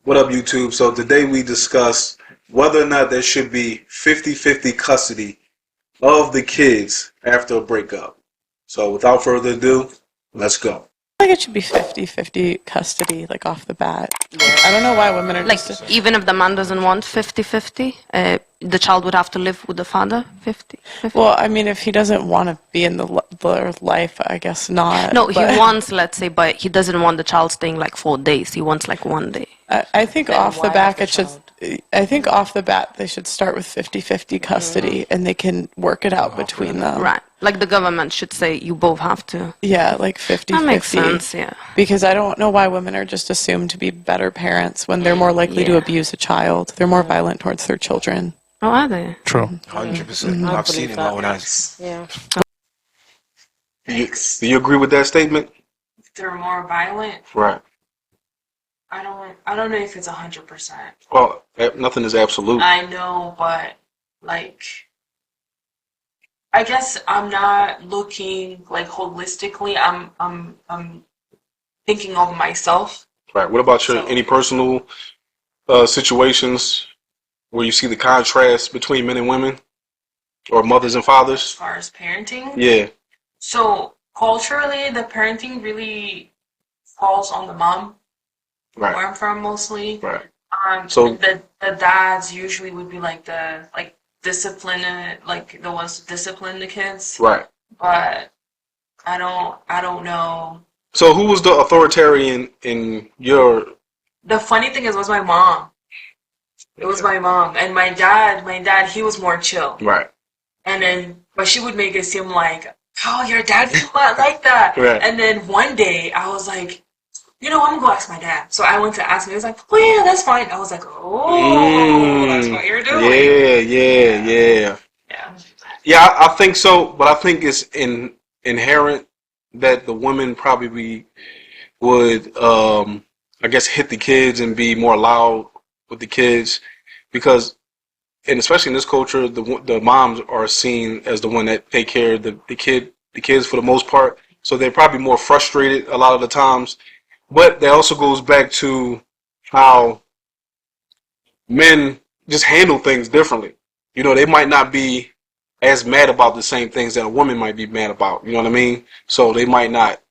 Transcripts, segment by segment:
What up, YouTube? So today we discuss whether or not there should be 50-50 custody of the kids after a breakup. So without further ado, let's go. I think it should be 50-50 custody, like off the bat. I don't know why women are Like, just... even if the man doesn't want 50-50, the child would have to live with the father 50-50? Well, I mean, if he doesn't want to be in their life, I guess not. No, he but wants, let's say, but he doesn't want the child staying like 4 days. He wants like 1 day. I think Then off the why back have it the should... child? I think off the bat they should start with 50-50 custody, and they can work it out between them. Right. Like the government should say you both have to. Yeah, like 50-50. That makes sense, yeah. Because I don't know why women are just assumed to be better parents when they're more likely to Yeah. abuse a child. They're more violent towards their children. Oh, are they? True. 100%. I've seen it in my own eyes. Yeah. Do you agree with that statement? They're more violent. Right. I don't know if it's 100%. Well, nothing is absolute. I know, but like, I guess I'm not looking like holistically. I'm thinking of myself. Right. What about your So- any personal situations where you see the contrast between men and women, or mothers and As fathers? far as parenting. Yeah. So culturally, the parenting really falls on the mom, Right. where I'm from mostly. Right. So the dads usually would be like discipline, like the ones to discipline the kids. Right. But I don't know. So who was the authoritarian in your? The funny thing is, it was my mom. It was my mom, and my dad, he was more chill. Right. And then, but she would make it seem like, oh, your dad's not like that. Right. And then one day, I was like, I'm gonna go ask my dad. So I went to ask him. He was like, oh yeah, that's fine. I was like, oh, that's what you're doing. Yeah. Yeah. Yeah, I think so, but I think it's inherent that the women probably would, I guess, hit the kids and be more loud with the kids, because, and especially in this culture, the moms are seen as the one that take care of the kids for the most part. So they're probably more frustrated a lot of the times. But that also goes back to how men just handle things differently. You know, they might not be as mad about the same things that a woman might be mad about. You know what I mean? So they might not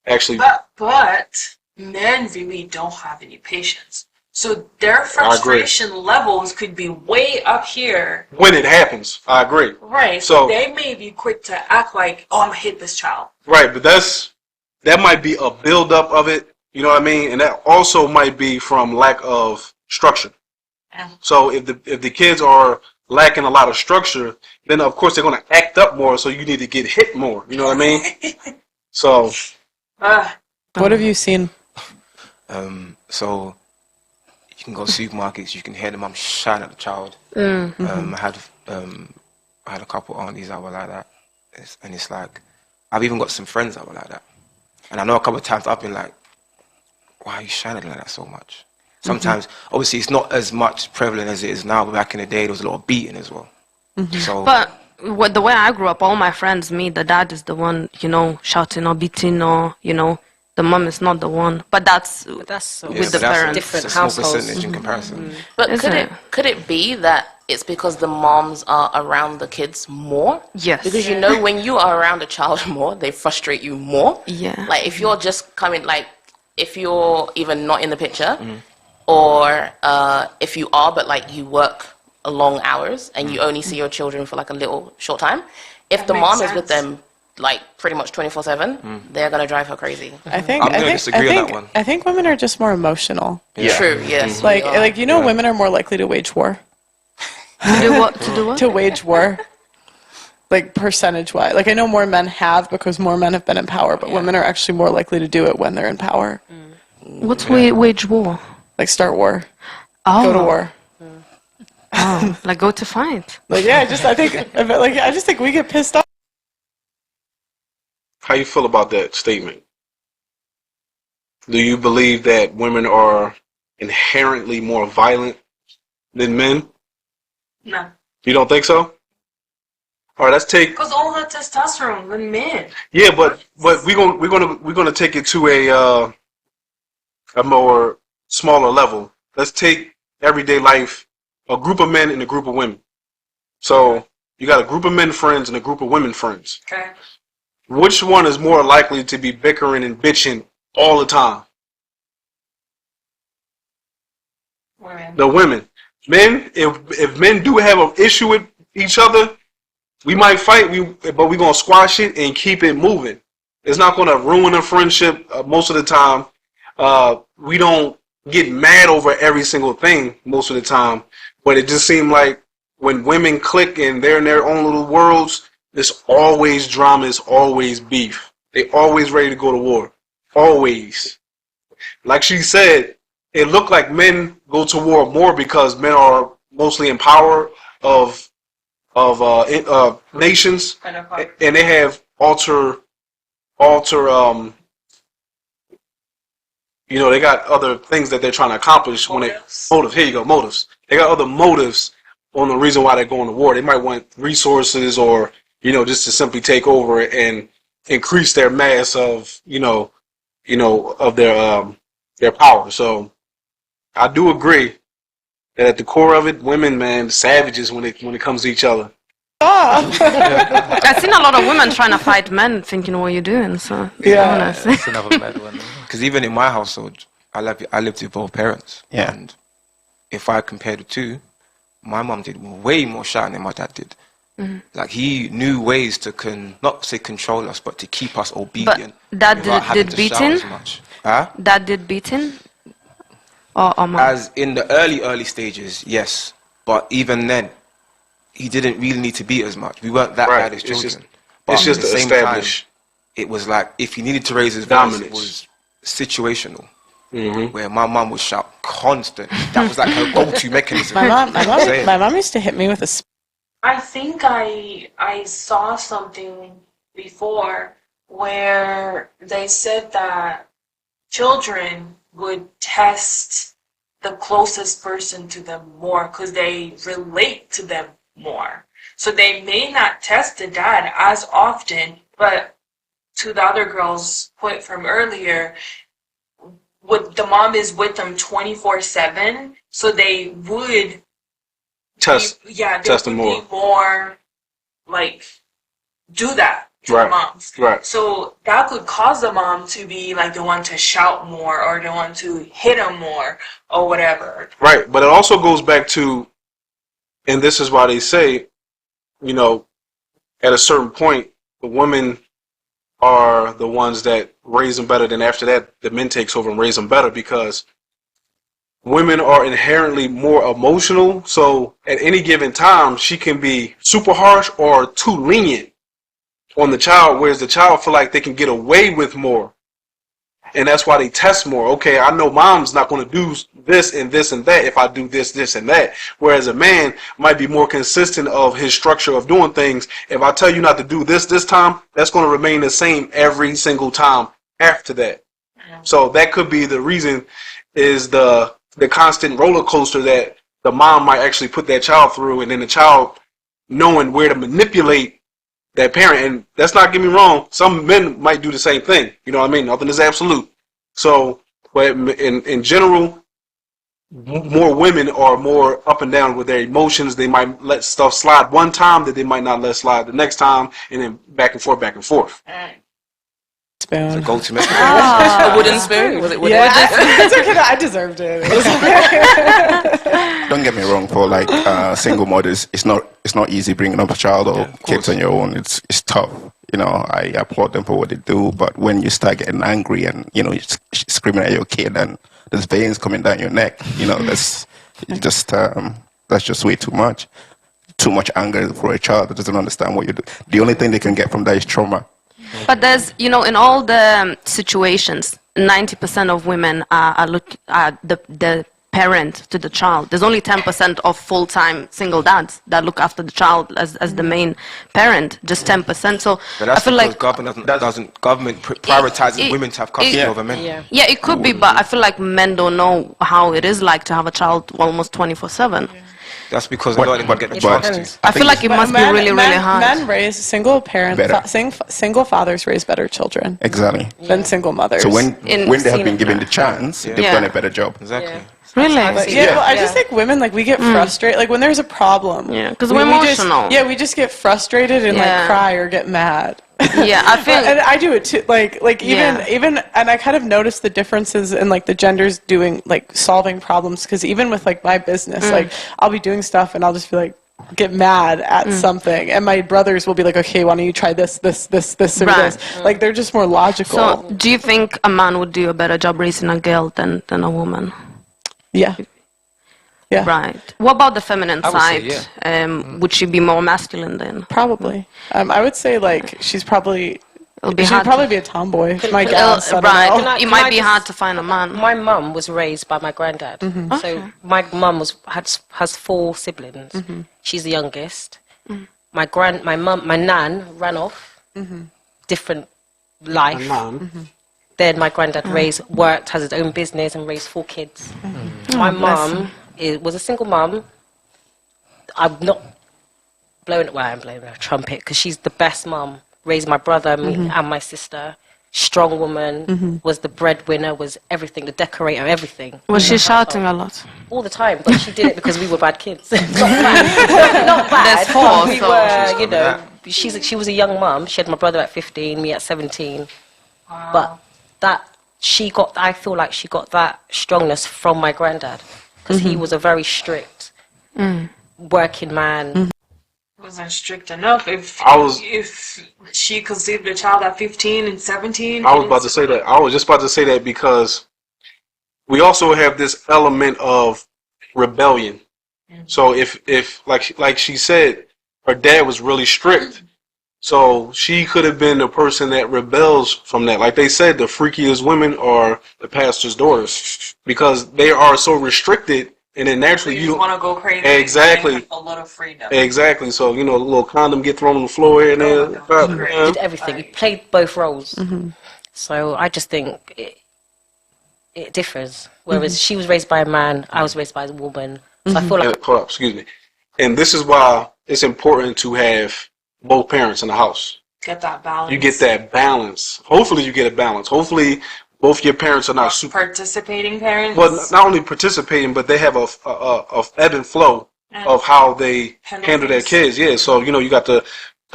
actually. But men really don't have any patience. So their frustration levels could be way up here. When it happens, I agree. Right. So- So they may be quick to act like, oh, I'm gonna hit this child. Right, but that might be a buildup of it. You know what I mean? And that also might be from lack of structure. Yeah. So if the kids are lacking a lot of structure, then of course they're going to act up more. So you need to get hit more. You know what I mean? So What have you seen? So you can go to supermarkets, you can hear the mum shouting at the child. I had a couple aunties that were like that, and it's like, I've even got some friends that were like that, and I know a couple of times I've been like, why are you shouting like that so much? Sometimes, obviously, it's not as much prevalent as it is now, but back in the day, there was a lot of beating as well. So, But the way I grew up, all my friends, the dad is the one, shouting or beating, or, the mom is not the one. But that's so with but the that's parents. different it's a small households. percentage in comparison. But Is it? could it be that it's because the moms are around the kids more? Yes. Because when you are around a child more, they frustrate you more. Yeah. Like if you're just coming, like if you're even not in the picture, or if you are, but like you work long hours and you only see your children for like a little short time, if the makes mom is with sense. them like pretty much 24/7, they're gonna drive her crazy. I think I'm gonna disagree on that one. I think women are just more emotional. Yeah. True. Yes. Like we are. like women are more likely to wage war. To do what? To do what? To wage war. Like percentage wise. Like I know more men have because more men have been in power, but women are actually more likely to do it when they're in power. What's wage war? Like start war. Oh. Go to war. Oh, like go to fight. Like I just think we get pissed off. how you feel about that statement? Do you believe that women are inherently more violent than men? No. You don't think so? All right, let's take. Because all the testosterone with men. Yeah, but we're gonna take it to a more smaller level. Let's take everyday life, a group of men and a group of women. So you got a group of men friends and a group of women friends. Okay. Which one is more likely to be bickering and bitching all the time? Women. The women. Men, if men do have an issue with each other, we might fight, but we're going to squash it and keep it moving. It's not going to ruin a friendship most of the time. We don't get mad over every single thing most of the time, but it just seems like when women click and they're in their own little worlds, there's always drama, it's always beef. They always ready to go to war. Always. Like she said, it looked like men go to war more because men are mostly in power of nations, and they have they got other things that they're trying to accomplish motives. Here you go, motives. They got other motives on the reason why they're going to war. They might want resources or, just to simply take over and increase their mass of, of their power. So I do agree that at the core of it, women, man, savages when it comes to each other. I've seen a lot of women trying to fight men, thinking, "What are you doing?" So honestly. That's another bad one. Because even in my household, I lived with both parents. Yeah. And if I compare the two, my mom did way more shouting than my dad did. Mm-hmm. Like he knew ways to not say control us, but to keep us obedient. But dad did beating. Dad did beating. Or mom? As in the early stages, yes. But even then, he didn't really need to beat as much. We weren't that bad as children. It's just to establish. It was like if he needed to raise his dominance. Voice, it was situational. Mm-hmm. Where my mom would shout constantly. That was like her go-to mechanism. My mom used to hit me with a. I think I saw something before where they said that children would test the closest person to them more because they relate to them more. So they may not test the dad as often, but to the other girl's point from earlier, the mom is with them 24/7, so they would test them more. Be more like do that to the moms. Right. So that could cause the mom to be like the one to shout more or the one to hit them more or whatever. Right, but it also goes back to, and this is why they say, at a certain point, the women are the ones that raise them better. Then after that, the men takes over and raise them better because women are inherently more emotional. So at any given time, she can be super harsh or too lenient on the child, whereas the child feel like they can get away with more. And that's why they test more. Okay, I know mom's not going to do this and this and that if I do this, this and that. Whereas a man might be more consistent of his structure of doing things. If I tell you not to do this time, that's going to remain the same every single time after that. So that could be the reason is the constant roller coaster that the mom might actually put that child through, and then the child knowing where to manipulate that parent. And that's not, get me wrong, some men might do the same thing. You know what I mean? Nothing is absolute. So, but in general, more women are more up and down with their emotions. They might let stuff slide one time that they might not let slide the next time, and then back and forth, back and forth. Spoon. It's a go-to mechanism. A wooden spoon? Was it wooden? Yeah, it's okay. I deserved it. Don't get me wrong. For single mothers, it's not easy bringing up a child or kids on your own. It's tough. I applaud them for what they do. But when you start getting angry and you're screaming at your kid and there's veins coming down your neck, that's just way too much. Too much anger for a child that doesn't understand what you do. The only thing they can get from that is trauma. But there's, in all the situations, 90% of women are the parent to the child. There's only 10% of full-time single dads that look after the child as the main parent. Just 10%. So I feel like government prioritizes women to have custody over men. Yeah, it could be, but I feel like men don't know how it is like to have a child almost 24/7. That's because a lot of them don't get the But- chance to. I feel like it must be really, really hard. Men raise single parents, Better. single fathers raise better children Exactly. than single mothers. So when they have been given Yeah. the chance, they've Yeah. done a better job. Exactly. Really? But yeah, well, I just think women, like, we get frustrated. Like, when there's a problem. Yeah, 'cause we- we're we just- emotional. Yeah, we just get frustrated and, Yeah. like, cry or get mad. Yeah, I feel. And I do it too. Like Yeah. even, and I kind of noticed the differences in, like, the genders doing, like, solving problems. Because even with, like, my business, like, I'll be doing stuff and I'll just be like, get mad at something, and my brothers will be like, okay, why don't you try this, or Right. this? Like, they're just more logical. So, do you think a man would do a better job raising a girl than a woman? Yeah. Yeah. Right. What about the feminine I would say, side? Would she be more masculine then? Probably. I would say, like, she'd probably be a tomboy. My guess. I don't Right. know. It might be hard to find a man. My mum was raised by my granddad. So my mum has 4 siblings. She's the youngest. My nan ran off, different life. Then my granddad worked, has his own business, and raised 4 kids. My mum was a single mum. I'm not blowing a trumpet because she's the best mum. Raised my brother and my sister. Strong woman, was the breadwinner, was everything, the decorator, everything. Was she shouting a lot? All the time, but she did it because we were bad kids. Not bad. Not bad. There's four, but we so were, you know, she was a young mum. She had my brother at 15, me at 17. But I feel like she got that strongness from my granddad because he was a very strict working man. Wasn't strict enough. If she conceived a child at 15 and 17. I was about to say that. I was just about to say that because we also have this element of rebellion. So if like she said, her dad was really strict. So she could have been the person that rebels from that. Like they said, the freakiest women are the pastor's daughters because they are so restricted. And then naturally, you want to go crazy. Exactly. And have a little freedom. Exactly. So, you know, a little condom get thrown on the floor here and there. Did everything. He played both roles. So I just think it differs. Whereas she was raised by a man, I was raised by a woman. So I feel like... Hold up, excuse me. And this is why it's important to have both parents in the house. Get that balance. You get that balance. Hopefully you get a balance. Hopefully both your parents are not super participating parents. Well, not only participating, but they have a ebb and flow of how they handle their kids. Yeah, so you know you got the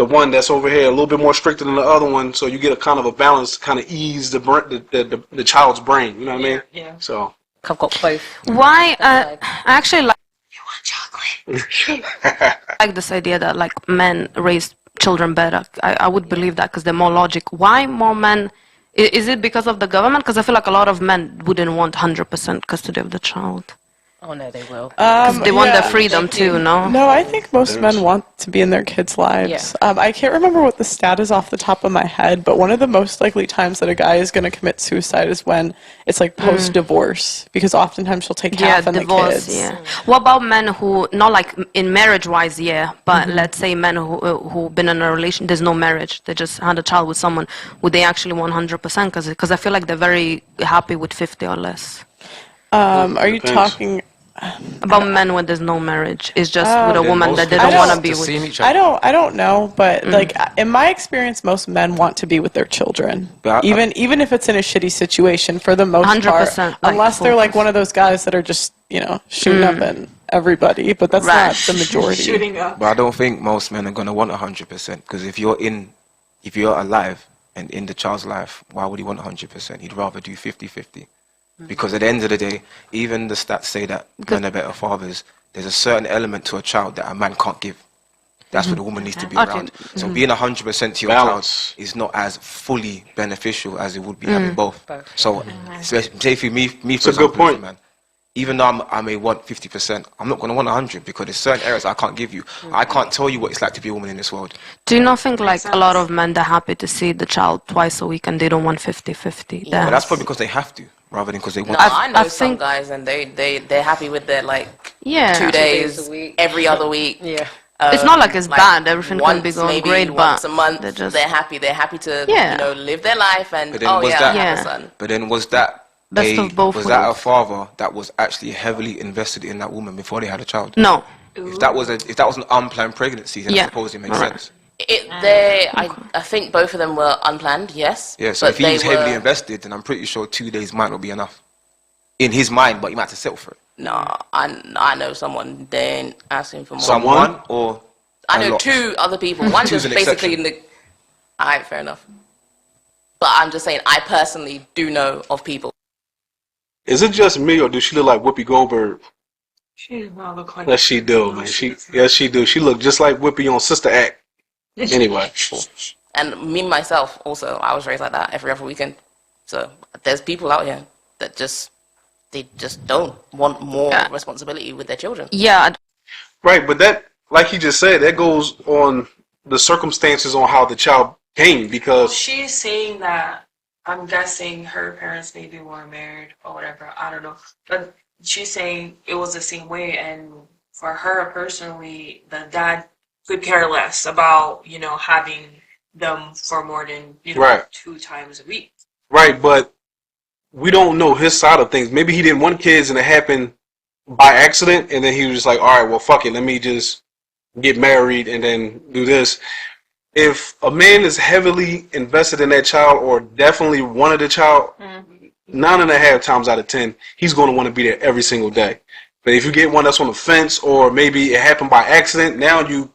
one that's over here a little bit more stricter than the other one, so you get a kind of a balance to kind of ease the child's brain. You know what I mean? Yeah. So I've got both. Why? I actually like. You want chocolate? Like this idea that like men raise children better. I would believe that because they're more logic. Why more men? Is it because of the government? Because I feel like a lot of men wouldn't want 100% custody of the child. Oh, no, they will. Because they want their freedom too, no? No, I think most men want to be in their kids' lives. Yeah. I can't remember what the stat is off the top of my head, but one of the most likely times that a guy is going to commit suicide is when it's like post-divorce, because oftentimes she'll take half on divorce, the kids. Yeah. What about men who, not like in marriage-wise, but let's say men who've been in a relation, there's no marriage, they just had a child with someone, would they actually want 100%? Because I feel like they're very happy with 50 or less. Are you talking... About men when there's no marriage, it's just with a Then woman most that they people don't want to want be to with. see each other. I don't know, but like in my experience, most men want to be with their children, But even if it's in a shitty situation. For the most 100%, part, like, unless they're like focus. one of those guys that are just shooting up in everybody, but that's Right. not the majority. Shooting up. But I don't think most men are going to want 100% because if you're alive and in the child's life, why would he want 100%? He'd rather do 50-50. Because at the end of the day, even the stats say that men are better fathers. There's a certain element to a child that a man can't give. That's what the woman needs to be around. So being 100% to your Balance. child is not as fully beneficial as it would be having both. So, say for me for a good example, point. man, even though I may want 50%, I'm not going to want 100 because there's certain areas I can't give you. I can't tell you what it's like to be a woman in this world. Do you not think like a lot of men, they're happy to see the child twice a week and they don't want 50-50? But that's probably because they have to, rather than because they want No, to. I know I some think- guys and they're happy with their like Yeah. 2 days, days a week. every other week. Yeah. It's not like it's bad. Everything can once, be going maybe great, once but a month they're just they're happy. They're happy to Yeah. live their life and But then was I that- have Yeah. a son. But then was that Best of both was that a worlds. father that was actually heavily invested in that woman before they had a child? no. If that was an unplanned pregnancy, then I suppose it makes sense. I think both of them were unplanned, yes. Yeah, so if he was heavily invested, then I'm pretty sure 2 days might not be enough. In his mind, but you might have to settle for it. No, I know someone, they ain't asking for more. Someone or I know 2 other people. One just basically in the... Alright, fair enough. But I'm just saying, I personally do know of people. Is it just me, or does she look like Whoopi Goldberg? She does not look like. Yes, she do, man. Yes, she do. She look just like Whoopi on Sister Act. Anyway. And me myself also, I was raised like that every other weekend. So there's people out here that they just don't want more responsibility with their children. Yeah. Right, but that, like he just said, that goes on the circumstances on how the child came, because She's saying that, I'm guessing her parents maybe weren't married or whatever. I don't know. But she's saying it was the same way, and for her personally, the dad could care less about, having them for more than, Right. 2 times a week. Right, but we don't know his side of things. Maybe he didn't want kids and it happened by accident, and then he was just like, all right, well, fuck it, let me just get married and then do this. If a man is heavily invested in that child, or definitely wanted the child, 9.5 times out of 10, he's going to want to be there every single day. But if you get one that's on the fence, or maybe it happened by accident, now you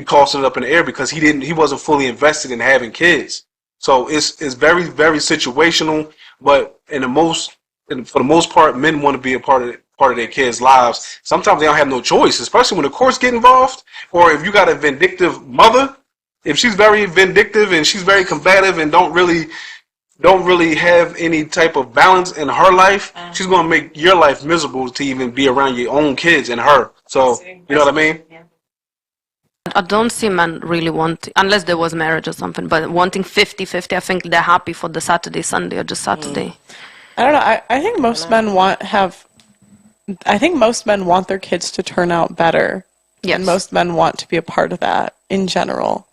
tossing it up in the air because he wasn't fully invested in having kids. So it's very, very situational. But for the most part, men want to be a part of their kids' lives. Sometimes they don't have no choice, especially when the courts get involved, or if you got a vindictive mother. If she's very vindictive and she's very combative and don't really have any type of balance in her life, she's going to make your life miserable to even be around your own kids and her. So, you know what I mean? I don't see men really wanting, unless there was marriage or something, but wanting 50-50, I think they're happy for the Saturday, Sunday, or just Saturday. I don't know. I think most men want their kids to turn out better. Yes. And most men want to be a part of that in general.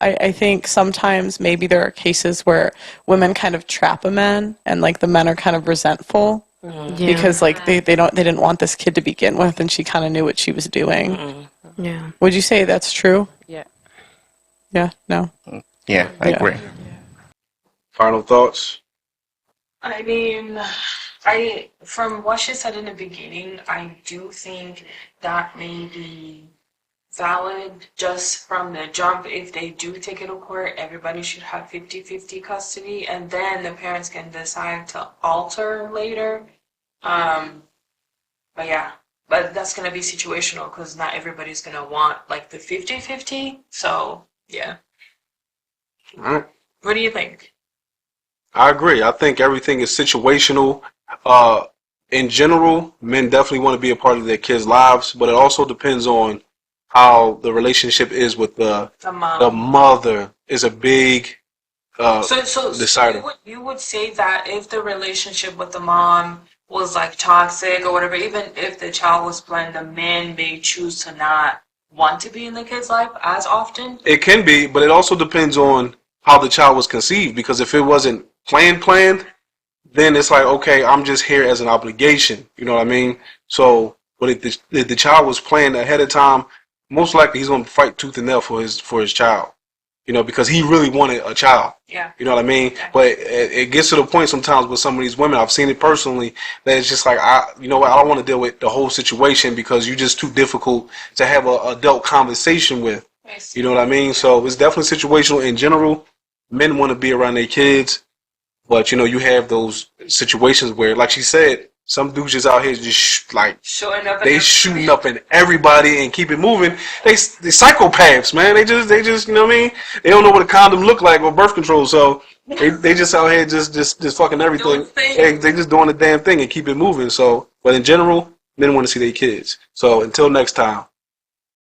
I think sometimes maybe there are cases where women kind of trap a man, and like the men are kind of resentful because like they didn't want this kid to begin with, and she kind of knew what she was doing. Yeah. Would you say that's true? Yeah. Yeah. No. Yeah, I agree. Final thoughts? I mean, from what she said in the beginning, I do think that may be valid just from the jump. If they do take it to court, everybody should have 50-50 custody, and then the parents can decide to alter later. But that's going to be situational because not everybody's going to want like the 50-50. So, yeah. All right. What do you think? I agree. I think everything is situational. In general, men definitely want to be a part of their kids' lives, but it also depends on how the relationship is with the mom. The mother is a big decider. So you would say that if the relationship with the mom was like toxic or whatever, even if the child was planned, the man may choose to not want to be in the kid's life as often? It can be, but it also depends on how the child was conceived, because if it wasn't planned, then it's like, okay, I'm just here as an obligation. You know what I mean? So, but if the child was planned ahead of time, most likely he's going to fight tooth and nail for his child. You know, because he really wanted a child. Yeah. You know what I mean? Yeah. But it gets to the point sometimes with some of these women, I've seen it personally, that it's just like, I don't want to deal with the whole situation because you're just too difficult to have an adult conversation with. You know what I mean? So it's definitely situational in general. Men want to be around their kids, but you know, you have those situations where, like she said, some dudes just out here just shooting up in everybody and keep it moving. They psychopaths, man. They just you know what I mean? They don't know what a condom look like or birth control, so they just out here just fucking everything. They just doing the damn thing and keep it moving. So, but in general, men want to see their kids. So until next time.